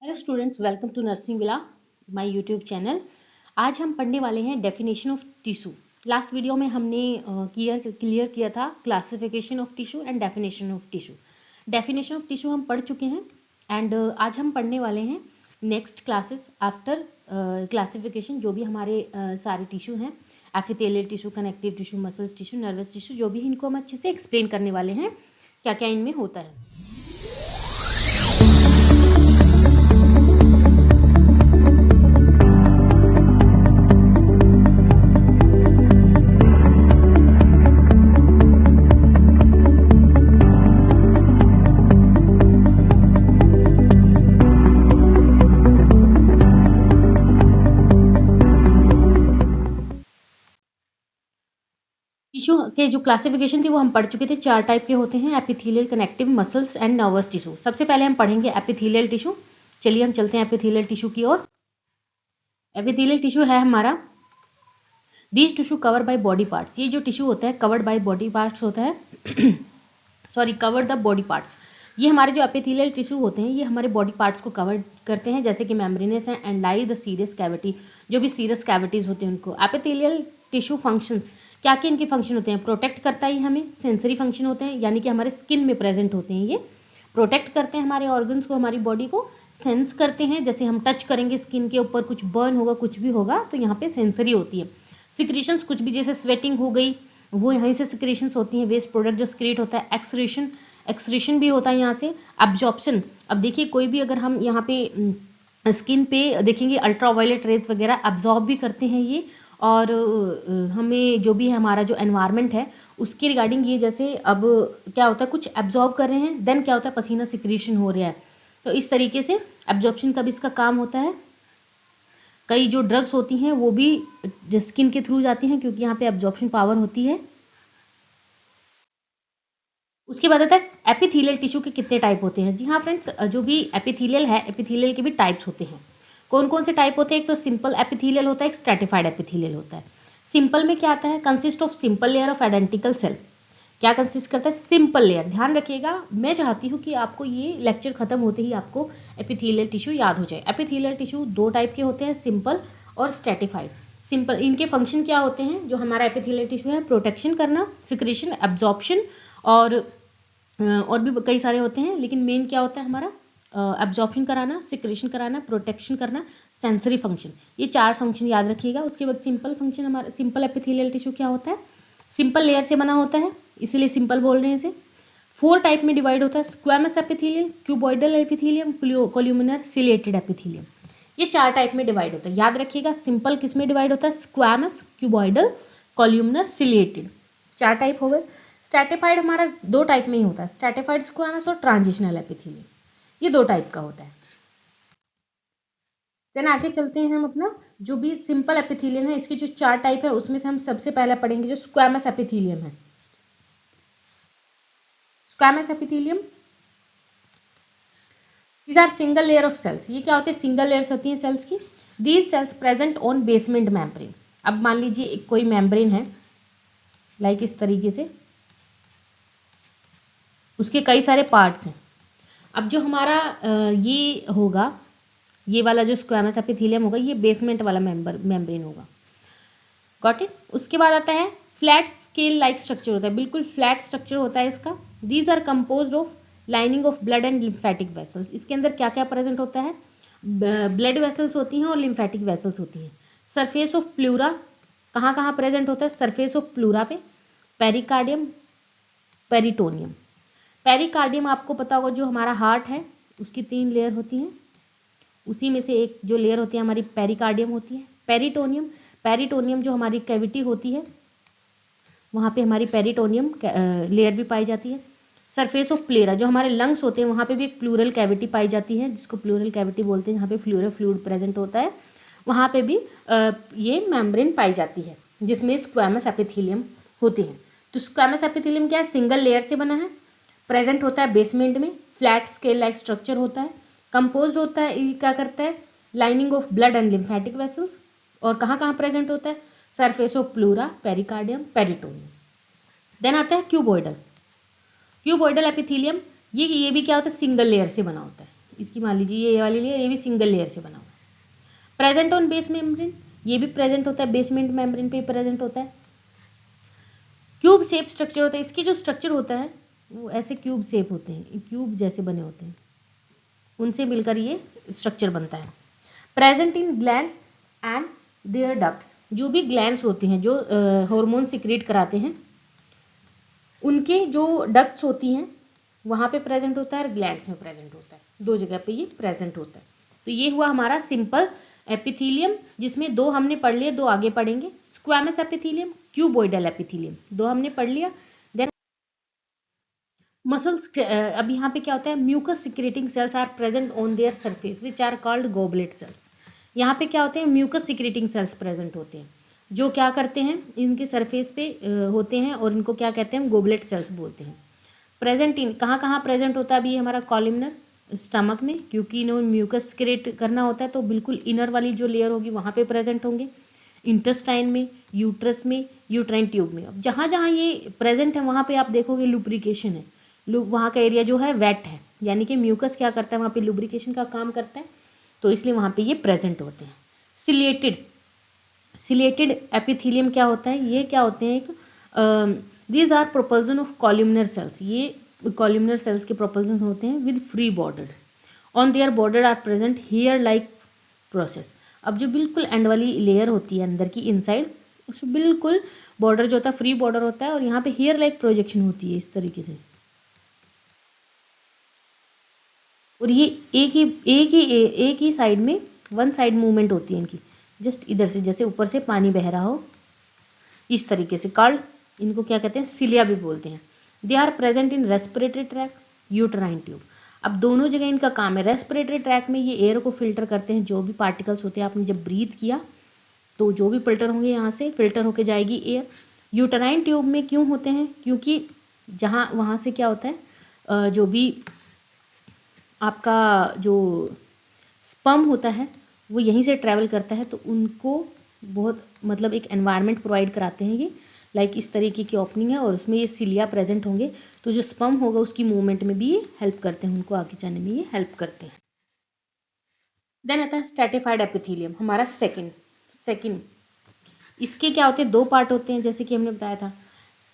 Hello students, welcome to nursing villa my YouTube channel. आज हम पढ़ने वाले हैं definition of tissue. Last video में हमने क्लियर किया था classification of tissue and definition of tissue. Definition of tissue हम पढ़ चुके हैं एंड आज हम पढ़ने वाले हैं नेक्स्ट क्लासेस आफ्टर क्लासिफिकेशन। जो भी हमारे सारे टिश्यू हैं, epithelial tissue, connective tissue, muscles tissue, nervous tissue, जो भी इनको हम अच्छे से एक्सप्लेन करने वाले हैं क्या क्या इनमें होता है। टिश्यू के जो क्लासिफिकेशन थी वो हम पढ़ चुके थे। 4 टाइप के होते हैं, epithelial, connective, muscles and nervous tissue. सबसे पहले हम पढ़ेंगे एपिथेलियल टिश्यू। चलिए हम चलते हैं एपिथेलियल टिश्यू की ओर। एपिथेलियल टिश्यू है हमारा these tissue cover by body parts. ये जो टिश्यू होता है कवर्ड बाय बॉडी पार्ट्स होता है sorry, cover the body parts. ये हमारे जो एपिथेलियल टिश्यू होते हैं ये हमारे बॉडी पार्ट्स को कवर करते हैं, जैसे कि मेम्ब्रेनस है and lie the serous cavity. जो भी सीरस कैविटीज होते हैं उनको। एपिथेलियल टिश्यू फंक्शंस, क्या क्या इनके फंक्शन होते हैं? प्रोटेक्ट करता है हमें, सेंसरी फंक्शन होते हैं, यानी कि हमारे स्किन में प्रेजेंट होते हैं। ये प्रोटेक्ट करते हैं हमारे ऑर्गन्स को, हमारी बॉडी को सेंस करते हैं। जैसे हम टच करेंगे स्किन के ऊपर, कुछ बर्न होगा, कुछ भी होगा, तो यहाँ पे सेंसरी होती है। सिक्रीशंस, कुछ भी जैसे स्वेटिंग हो गई वो यहीं से सिक्रीशंस होती हैं। वेस्ट प्रोडक्ट जो क्रिएट होता है। एक्सक्रीशन भी होता है यहाँ से। एब्जॉर्प्शन, अब देखिए कोई भी अगर हम यहाँ पे स्किन पे देखेंगे अल्ट्रावायलेट रेज वगैरह एब्जॉर्ब भी करते हैं ये। और हमें जो भी है हमारा जो एनवायरनमेंट है उसके रिगार्डिंग ये, जैसे अब क्या होता है कुछ एब्जॉर्ब कर रहे हैं, देन क्या होता है पसीना सिक्रीशन हो रहा है, तो इस तरीके से एब्जॉर्प्शन का भी इसका काम होता है। कई जो ड्रग्स होती हैं वो भी स्किन के थ्रू जाती हैं क्योंकि यहाँ पे एब्जॉर्प्शन पावर होती है। उसके बाद आता है एपिथेलियल टिश्यू के कितने टाइप होते हैं। जी हाँ फ्रेंड्स, जो भी एपिथेलियल है, एपिथेलियल के भी टाइप्स होते हैं। कौन कौन से टाइप होते हैं? एक तो सिंपल एपिथेलियल होता है, एक स्ट्रैटिफाइड एपिथेलियल होता है। सिंपल में क्या आता है? Consist of simple layer of identical cell. क्या कंसिस्ट करता है? Simple layer. ध्यान रखिएगा, मैं चाहती हूँ कि आपको ये लेक्चर खत्म होते ही आपको एपिथेलियल टिश्यू याद हो जाए। एपिथेलियल टिश्यू 2 टाइप के होते हैं, सिंपल और स्ट्रैटिफाइड। सिंपल, इनके फंक्शन क्या होते हैं? जो हमारा एपिथेलियल टिश्यू है, प्रोटेक्शन करना, सिक्रीशन, एब्जॉर्प्शन और भी कई सारे होते हैं, लेकिन मेन क्या होता है हमारा? एब्जॉर्प्शन कराना, सिक्रीशन कराना, प्रोटेक्शन करना, सेंसरी फंक्शन। ये 4 फंक्शन याद रखिएगा। उसके बाद सिंपल फंक्शन, हमारा सिंपल एपिथेलियल टिश्यू क्या होता है? सिंपल लेयर से बना होता है, इसीलिए सिंपल बोल रहे हैं इसे। 4 टाइप में डिवाइड होता है, squamous epithelium, cuboidal epithelium, columnar, ciliated epithelium. ये 4 टाइप में डिवाइड होता है, याद रखिएगा। सिंपल किस में डिवाइड होता है? Squamous, cuboidal, columnar, ciliated. 4 type हो गए। स्ट्रैटिफाइड हमारा 2 टाइप में ही होता है, स्ट्रैटिफाइड स्क्वैमस और ट्रांजिशनल एपिथेलियम। ये 2 टाइप का होता है। देन आगे चलते हैं हम अपना जो भी सिंपल एपिथेलियम है, इसके जो 4 टाइप है उसमें से हम सबसे पहले पढ़ेंगे जो स्क्वैमस एपिथेलियम है। Squamous epithelium, these are single layer of cells. ये क्या होते हैं? सिंगल लेयर्स होती हैं सेल्स की। These cells present on basement membrane. अब मान लीजिए एक कोई मेम्ब्रेन है, लाइक इस तरीके से, उसके कई सारे पार्ट्स हैं। अब जो हमारा ये होगा, ये वाला जो स्क्वैमस एपिथेलियम होगा, ये बेसमेंट वाला मेम्ब्रेन होगा। Got it? उसके बाद आता है फ्लैट स्केल लाइक स्ट्रक्चर होता है, बिल्कुल फ्लैट स्ट्रक्चर होता है इसका। These are composed of lining of blood and lymphatic vessels. इसके अंदर क्या क्या प्रेजेंट होता है? ब्लड वेसल्स होती हैं और लिम्फेटिक वेसल्स होती हैं। सरफेस ऑफ प्लूरा, कहाँ कहाँ प्रेजेंट होता है? सरफेस ऑफ प्लूरा पे। Pericardium, peritoneum. पेरिकार्डियम आपको पता होगा, जो हमारा हार्ट है उसकी 3 लेयर होती हैं, उसी में से एक जो लेयर होती है हमारी पेरिकार्डियम होती है। पेरिटोनियम, पेरिटोनियम जो हमारी कैविटी होती है वहाँ पे हमारी पेरिटोनियम लेयर भी पाई जाती है। सरफेस ऑफ प्लेरा, जो हमारे लंग्स होते हैं वहाँ पे भी एक प्लूरल कैविटी पाई जाती है, जिसको प्लूरल कैविटी बोलते हैं, जहाँ पे फ्लूरल फ्लूइड प्रेजेंट होता है, वहाँ पे भी ये मेम्ब्रेन पाई जाती है जिसमें स्क्वैमस एपिथेलियम होती है। तो स्क्वैमस एपिथेलियम क्या है? सिंगल लेयर से बना है, प्रेजेंट होता है बेसमेंट में, फ्लैट स्केल लाइक स्ट्रक्चर होता है, कंपोज होता है, ये क्या करता है? Lining of blood and lymphatic vessels. और कहाँ कहाँ प्रेजेंट होता है? Surface of pleura, pericardium, peritoneum. Then आता है क्यूबॉइडल। क्यूबॉइडल एपिथेलियम, ये भी क्या होता है? सिंगल लेयर से बना होता है। इसकी मान लीजिए ये वाली लेयर, ये भी सिंगल लेयर से बना हुआ है। प्रेजेंट ऑन बेस मेम्ब्रेन, ये भी प्रेजेंट होता है, बेसमेंट मेम्ब्रेन पे प्रेजेंट होता है। क्यूब शेप स्ट्रक्चर होता है, इसकी जो स्ट्रक्चर होता है वो ऐसे क्यूब शेप होते हैं, क्यूब जैसे बने होते हैं, उनसे मिलकर ये स्ट्रक्चर बनता है। Present in glands and their ducts, जो भी ग्लैंड्स होते हैं जो हार्मोन सिक्रेट कराते हैं, उनके जो डक्ट्स होती हैं वहाँ पे प्रेजेंट होता है और ग्लैंड्स में प्रेजेंट होता है, दो जगह पे ये प्रेजेंट होता है। तो ये हुआ हमारा सिंपल एपिथेलियम, जिसमें दो हमने पढ़ लिए, दो आगे पढ़ेंगे। स्क्वैमस एपिथेलियम, क्यूबॉइडल एपिथेलियम, दो हमने पढ़ लिया। देन मसल्स, अब यहाँ पे क्या होता है, mucus secreting cells are present on their surface which are called goblet cells. यहाँ पे क्या होते हैं, म्यूकस सिक्रेटिंग सेल्स प्रेजेंट होते हैं, जो क्या करते हैं, इनके सरफेस पे होते हैं, और इनको क्या कहते हैं, गॉबलेट सेल्स बोलते हैं। प्रेजेंट इन कहाँ कहाँ प्रेजेंट होता है, अभी हमारा कॉलमनर स्टमक में, क्योंकि इन्होंने म्यूकस सिक्रेट करना होता है, तो बिल्कुल इनर वाली जो लेयर होगी वहाँ पे प्रेजेंट होंगे। इंटेस्टाइन में, यूट्रस में, यूट्राइन ट्यूब में। अब जहाँ जहाँ ये प्रेजेंट है वहाँ पे आप देखोगे लुब्रिकेशन है, वहाँ का एरिया जो है वेट है, यानी कि म्यूकस क्या करता है, वहाँ पे लुब्रिकेशन का काम करता है, तो इसलिए वहाँ पे ये प्रेजेंट होते हैं। सिलेटेड एपिथेलियम क्या होता है, ये क्या होते हैं, एक these are propulsion of columnar cells, ये कॉलमनर सेल्स के प्रोपल्जन होते हैं with free border, on their border are present hair like process. अब जो बिल्कुल एंड वाली लेयर होती है अंदर की इनसाइड, उसमें बिल्कुल बॉर्डर जो होता है फ्री बॉर्डर होता है, और यहाँ पे हेयर लाइक प्रोजेक्शन होती है इस तरीके से, और ये एक ही साइड में वन साइड मूवमेंट होती है इनकी, जस्ट इधर से, जैसे ऊपर से पानी बह रहा हो इस तरीके से। कॉल्ड, इनको क्या कहते हैं, सिलिया भी बोलते हैं। They are present in respiratory tract, uterine tube. अब दोनों जगह इनका काम है। रेस्पिरेटरी ट्रैक में ये एयर को फिल्टर करते हैं, जो भी पार्टिकल्स होते हैं, आपने जब ब्रीथ किया तो जो भी फिल्टर होंगे यहाँ से फिल्टर होके जाएगी एयर। यूट्राइन ट्यूब में क्यों होते हैं, क्योंकि जहाँ वहाँ से क्या होता है, जो भी आपका जो स्पर्म होता है वो यहीं से ट्रैवल करता है, तो उनको बहुत मतलब एक एनवायरनमेंट प्रोवाइड कराते हैं ये, लाइक इस तरीके की ओपनिंग है, और उसमें ये सिलिया प्रेजेंट होंगे, तो जो स्पर्म होगा उसकी मूवमेंट में भी ये हेल्प करते हैं, उनको आगे जाने में ये हेल्प करते हैं। देन आता है स्ट्रैटिफाइड एपिथेलियम, हमारा सेकंड इसके क्या होते हैं, दो पार्ट होते हैं, जैसे कि हमने बताया था।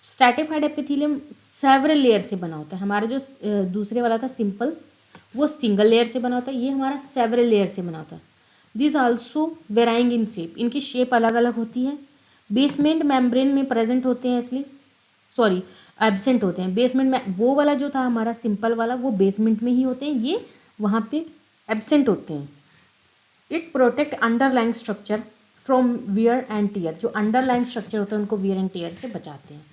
स्ट्रैटिफाइड एपिथेलियम सेवरल लेयर से बना होता है। हमारा जो दूसरे वाला था सिंपल, वो सिंगल लेयर से बना होता है, ये हमारा सेवरल लेयर से बना होता है। This also varying in shape, इनकी शेप अलग अलग होती है। बेसमेंट मेम्ब्रेन में प्रेजेंट होते हैं, इसलिए सॉरी एब्सेंट होते हैं। बेसमेंट में वो वाला जो था हमारा सिंपल वाला, वो बेसमेंट में ही होते हैं, ये वहाँ पे एब्सेंट होते हैं। It protect underlying structure from wear and tear, जो अंडरलाइंग स्ट्रक्चर होते हैं उनको वियर एंड टीयर से बचाते हैं।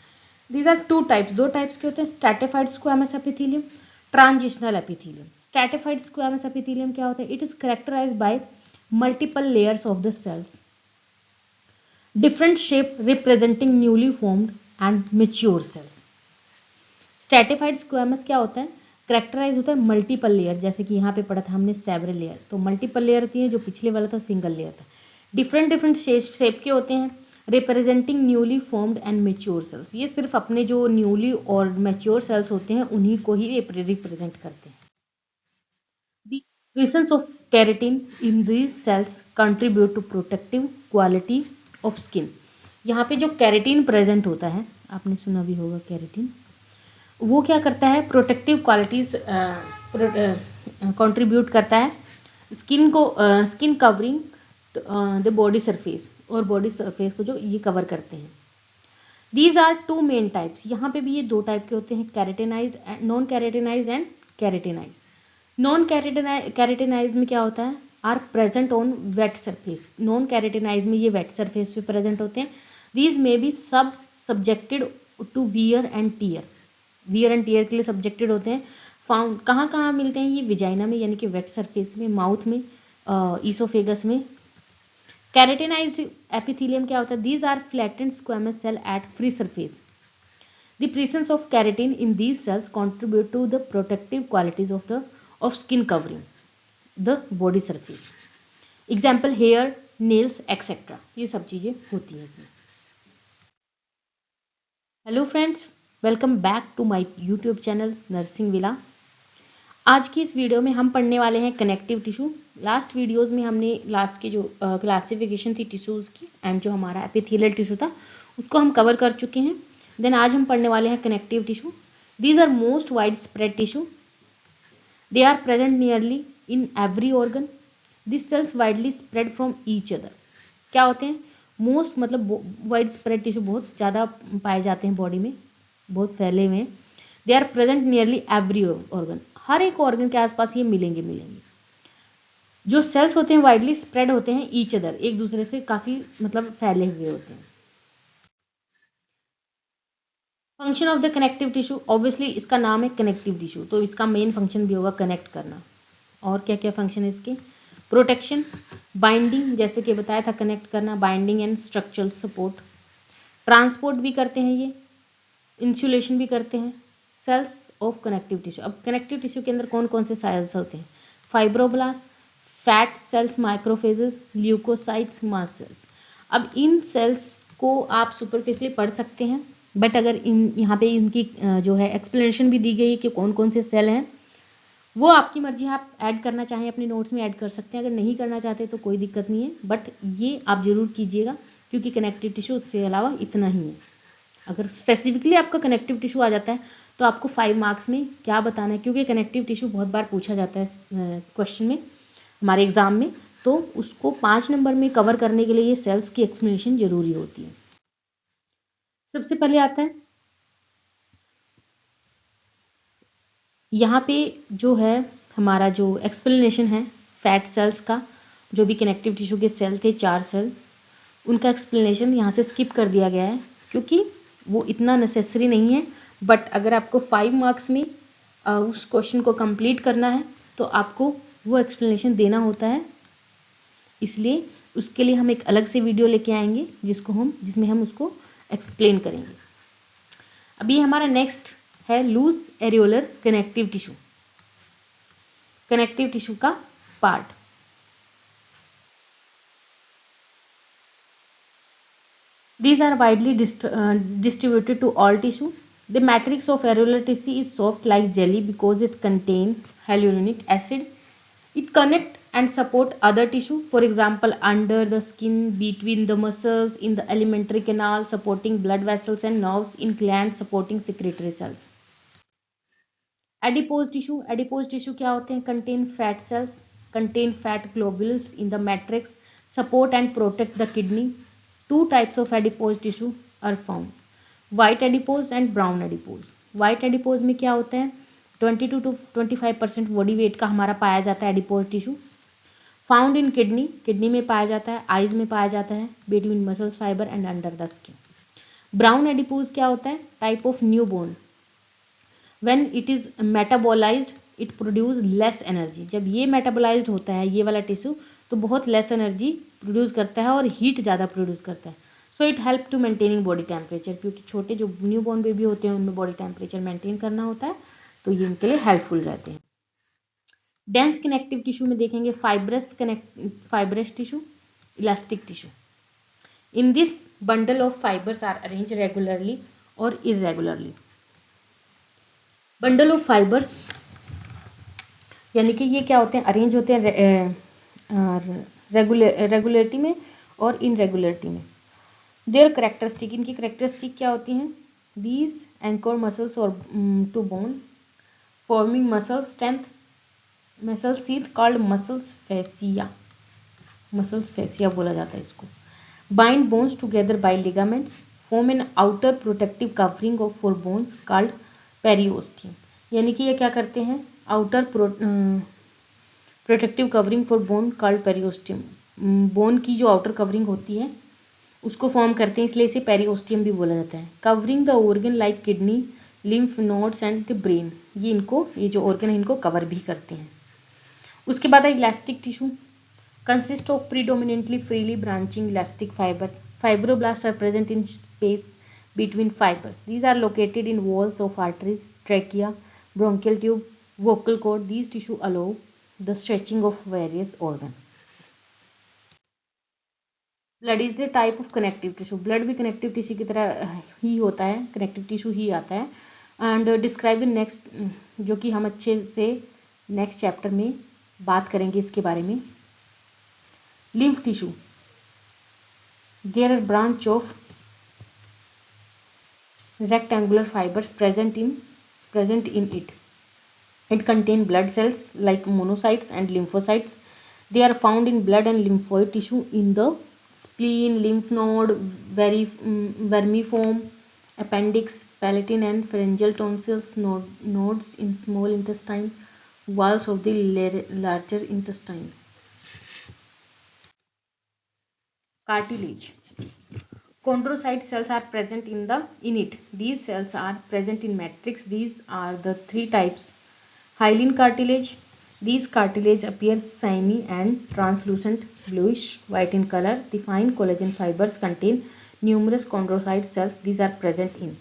दीज आर टू टाइप्स, दो टाइप्स के होते हैं, stratified squamous epithelium, transitional epithelium. Stratified squamous epithelium क्या होता है, it is characterized by multiple layers of the cells, different shape representing newly formed and mature cells. Stratified squamous क्या होता है, कैरेक्टराइज होता है मल्टीपल लेयर, जैसे कि यहाँ पे पढ़ा था हमने सेवरल लेयर, तो मल्टीपल लेयर होती है, जो पिछले वाला था सिंगल लेयर था। डिफरेंट शेप के होते हैं, representing newly formed and mature cells, ये सिर्फ अपने जो न्यूली और मेच्योर सेल्स होते हैं उन्हीं को ही रिप्रेजेंट करते हैं। The presence of keratin in these cells contribute to protective quality of skin. यहाँ पे जो कैरेटिन प्रेजेंट होता है, आपने सुना भी होगा कैरेटिन, वो क्या करता है, प्रोटेक्टिव क्वालिटीज कंट्रीब्यूट करता है स्किन को, skin covering the body surface, और बॉडी सरफेस को जो ये कवर करते हैं। These are two main types, यहाँ पे भी ये दो टाइप के होते हैं, keratinized, non keratinized and keratinized. Non keratinized में क्या होता है, are present on wet surface, non keratinized में ये वेट सरफेस पे प्रेजेंट होते हैं। These may be subjected to wear and tear, wear and tear के लिए सब्जेक्टेड होते हैं। फाउंड कहाँ कहाँ मिलते हैं, ये विजाइना में यानी कि वेट सरफेस में, माउथ में, ईसोफेगस में। कैरेटिनाइज्ड एपिथेलियम क्या होता है, these are flattened squamous cell at free surface. The presence of keratin in these cells contribute to the protective qualities of skin covering the body surface. Example hair, nails, etc. ये सब चीजें होती हैं इसमें। Hello friends, welcome back to my YouTube channel Nursing Villa. आज की इस video में हम पढ़ने वाले हैं कनेक्टिव टिश्यू। लास्ट वीडियोस में हमने लास्ट की जो क्लासिफिकेशन थी टिश्यूज़ की एंड जो हमारा एपिथेलियल टिश्यू था उसको हम कवर कर चुके हैं। देन आज हम पढ़ने वाले हैं connective tissue. These are most wide spread tissue, they are present nearly in every organ, this cells widely spread from each other. क्या होते हैं? मोस्ट मतलब वाइड स्प्रेड टिश्यू, बहुत ज़्यादा पाए जाते हैं बॉडी में, बहुत फैले हुए हैं। They are present nearly every organ, हर एक ऑर्गन के आसपास ये मिलेंगे। जो सेल्स होते हैं वाइडली स्प्रेड होते हैं ईच अदर, एक दूसरे से काफी मतलब फैले हुए होते हैं। Function of the connective tissue, obviously इसका नाम है कनेक्टिव टिश्यू, तो इसका मेन फंक्शन भी होगा कनेक्ट करना। और क्या क्या फंक्शन है इसके? प्रोटेक्शन, बाइंडिंग, जैसे कि बताया था कनेक्ट करना, binding and structural support. Transport भी करते हैं ये, इंसुलेशन भी करते हैं। सेल्स ऑफ कनेक्टिव टिश्यू, अब कनेक्टिव टिश्यू के अंदर कौन कौन से सेल्स होते हैं? Fibroblast, fat cells, microphages, leucocytes, mast cells. अब इन सेल्स को आप सुपरफिशियली पढ़ सकते हैं, बट अगर इन यहाँ पे इनकी जो है एक्सप्लेनेशन भी दी गई है कि कौन कौन से सेल हैं, वो आपकी मर्जी, आप ऐड करना चाहें अपने नोट्स में ऐड कर सकते हैं, अगर नहीं करना चाहते तो कोई दिक्कत नहीं है, बट ये आप जरूर कीजिएगा क्योंकि कनेक्टिव टिश्यू उससे अलावा इतना ही है। अगर स्पेसिफिकली आपका कनेक्टिव टिश्यू आ जाता है तो आपको 5 मार्क्स में क्या बताना है, क्योंकि कनेक्टिव टिश्यू बहुत बार पूछा जाता है क्वेश्चन में हमारे एग्जाम में, तो उसको 5 नंबर में कवर करने के लिए ये सेल्स की एक्सप्लेनेशन जरूरी होती है। सबसे पहले आता है यहाँ पे जो है हमारा जो एक्सप्लेनेशन है फैट सेल्स का, जो भी कनेक्टिव टिश्यू के सेल थे 4 सेल, उनका एक्सप्लेनेशन यहाँ से स्किप कर दिया गया है क्योंकि वो इतना नेसेसरी नहीं है। बट अगर आपको 5 मार्क्स में उस क्वेश्चन को कंप्लीट करना है तो आपको वो एक्सप्लेनेशन देना होता है, इसलिए उसके लिए हम एक अलग से वीडियो लेके आएंगे जिसमें हम उसको एक्सप्लेन करेंगे। अभी हमारा नेक्स्ट है loose areolar connective tissue, connective tissue का part. These are widely distributed to all tissue. The matrix of areolar tissue is soft like jelly because it contains hyaluronic acid. It connect and support other tissue, for example under the skin, between the muscles, in the alimentary canal, supporting blood vessels and nerves, in glands, supporting secretory cells. Adipose tissue क्या होते हैं? Contain fat cells, contain fat globules in the matrix, support and protect the kidney. 2 types of adipose tissue are found, white adipose and brown adipose. White adipose में क्या होता है? 22 to 25% body weight का हमारा पाया जाता है adipose tissue. Found in kidney में पाया जाता है, आइज में पाया जाता है, between muscles fibre and under the skin. Brown adipose क्या होता है? Type of new born, when it is metabolized it produce less energy. जब ये मेटाबोलाइज्ड होता है ये वाला टिश्यू तो बहुत लेस एनर्जी प्रोड्यूस करता है और हीट ज़्यादा प्रोड्यूस करता है। So it help to maintaining body temperature, क्योंकि छोटे जो न्यू बॉर्न बेबी होते हैं उनमें बॉडी टेम्परेचर मेंटेन करना होता है, तो ये इनके लिए हेल्पफुल रहते हैं। डेंस कनेक्टिव टिश्यू में देखेंगे fibrous tissue, elastic tissue. In this bundle of fibres are arrange regularly और इरेगुलरली। बंडल ऑफ फाइबर्स यानी कि ये क्या होते हैं? अरेंज होते हैं रेगुलरिटी में और इनरेगुलरिटी में। देयर करेक्टरिस्टिक, इनकी करेक्टरिस्टिक क्या होती हैं? दीज एंकर मसल्स और to bone, forming muscle strength, muscle sheath called muscles fascia, muscles fascia बोला जाता है इसको। Bind bones together by ligaments, form an outer protective covering of for bones called periosteum. यानी कि ये क्या करते हैं? Outer protective covering for bone called periosteum, bone की जो आउटर कवरिंग होती है उसको फॉर्म करते हैं, इसलिए इसे पेरिओस्टियम भी बोला जाता है। Covering the organ like kidney, lymph nodes and the brain, ये जो ऑर्गन है इनको कवर भी करते हैं। उसके बाद है elastic tissue, consist of predominantly freely branching elastic fibres, fibroblast are present in space between fibers. These are located in walls of arteries, trachea, bronchial tube, vocal cord. These tissue allow the stretching of various organs. Blood is the type of connective tissue. Blood भी connective tissue की तरह ही होता है, connective tissue ही आता है। And describe the next, जो कि हम अच्छे से नेक्स्ट चैप्टर में बात करेंगे इसके बारे में। lymph tissue, there are branch of rectangular fibers present in it. It contains blood cells like monocytes and lymphocytes. They are found in blood and lymphoid tissue in the spleen, lymph node, vermiform, appendix, palatine and pharyngeal tonsils, nodes in small intestine, walls of the larger intestine. Cartilage. Chondrocyte cells are present in it. These cells are present in matrix. These are the three types. Hyaline cartilage. These cartilage appears shiny and translucent, bluish white in color. The fine collagen fibers contain numerous chondrocyte cells. These are present in,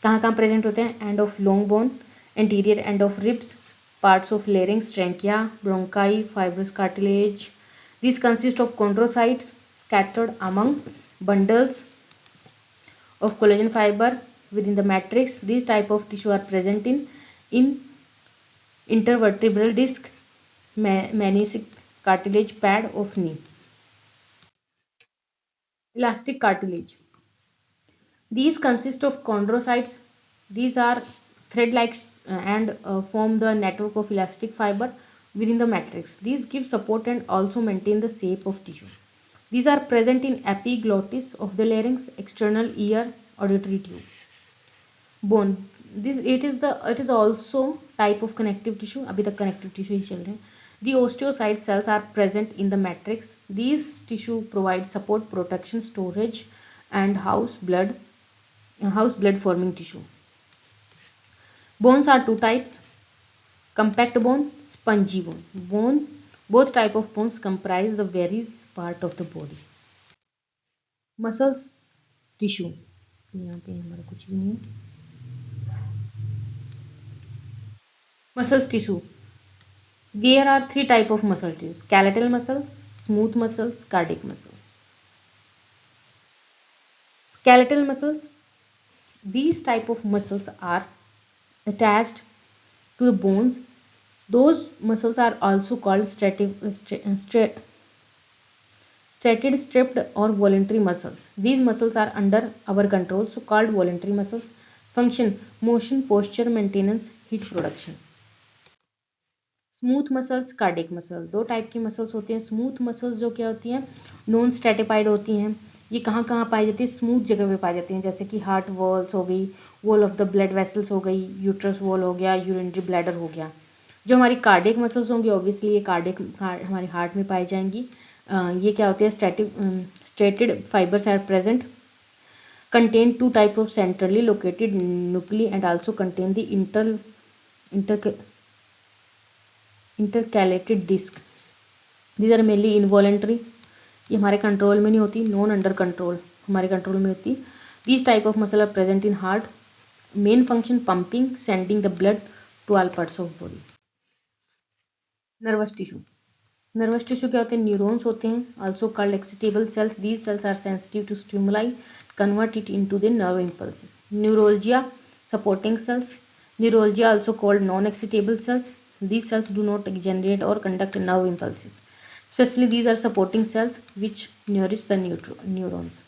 कहाँ present होते हैं? End of long bone, anterior end of ribs, parts of larynx, trachea, bronchi, fibrous cartilage. These consist of chondrocytes scattered among bundles of collagen fiber within the matrix. These type of tissue are present in intervertebral disc, meniscus, cartilage pad of knee. Elastic cartilage. These consist of chondrocytes. These are thread-like and form the network of elastic fiber within the matrix. These give support and also maintain the shape of tissue. These are present in epiglottis of the larynx, external ear, auditory tube. Bone. It is also type of connective tissue. अभी तक connective tissue ही चल रहे हैं. The osteocyte cells are present in the matrix. These tissue provide support, protection, storage, and house blood forming tissue. Bones are two types: compact bone, spongy bone. Both type of bones comprise the various part of the body. Muscles tissue. यहाँ पे हमारा कुछ भी नहीं. Muscles tissue. There are three type of muscle tissues: skeletal muscles, smooth muscles, cardiac muscles. Skeletal muscles. These type of muscles are attached to the bones. Those muscles are also called striated, stripped or voluntary muscles. These muscles are under our control, so called voluntary muscles. Function: motion, posture, maintenance, heat production. Smooth muscles, cardiac muscle. दो type की muscles होती हैं. Smooth muscles जो क्या होती हैं, non stratified होती हैं. ये कहाँ कहाँ पाई जाती है? स्मूथ जगह पे पाई जाती हैं, जैसे कि हार्ट वॉल्स हो गई, wall of the blood vessels हो गई, यूट्रस वॉल हो गया, यूरिनरी ब्लैडर हो गया. जो हमारी कार्डियक मसल्स होंगी ऑब्वियसली ये कार्डियक हमारे हार्ट में पाई जाएंगी. ये क्या होती है? Striated fibres are present, contain two type of centrally located nuclei and also contain the intercalated disc. These are mainly involuntary. ये हमारे कंट्रोल में नहीं होती. नॉन अंडर कंट्रोल, हमारे कंट्रोल में होती. These type of muscle are present in heart. Main function pumping, sending the blood to all parts of body. Nervous tissue. Nervous tissue क्या होते हैं? न्यूरॉन्स होते हैं, also called excitable cells. These cells are sensitive to stimuli, convert it into the nerve impulses. Neuralgia, supporting cells. Neuralgia also called non-excitable cells. These cells do not generate or conduct nerve impulses. Especially these are supporting cells which nourish the neurons.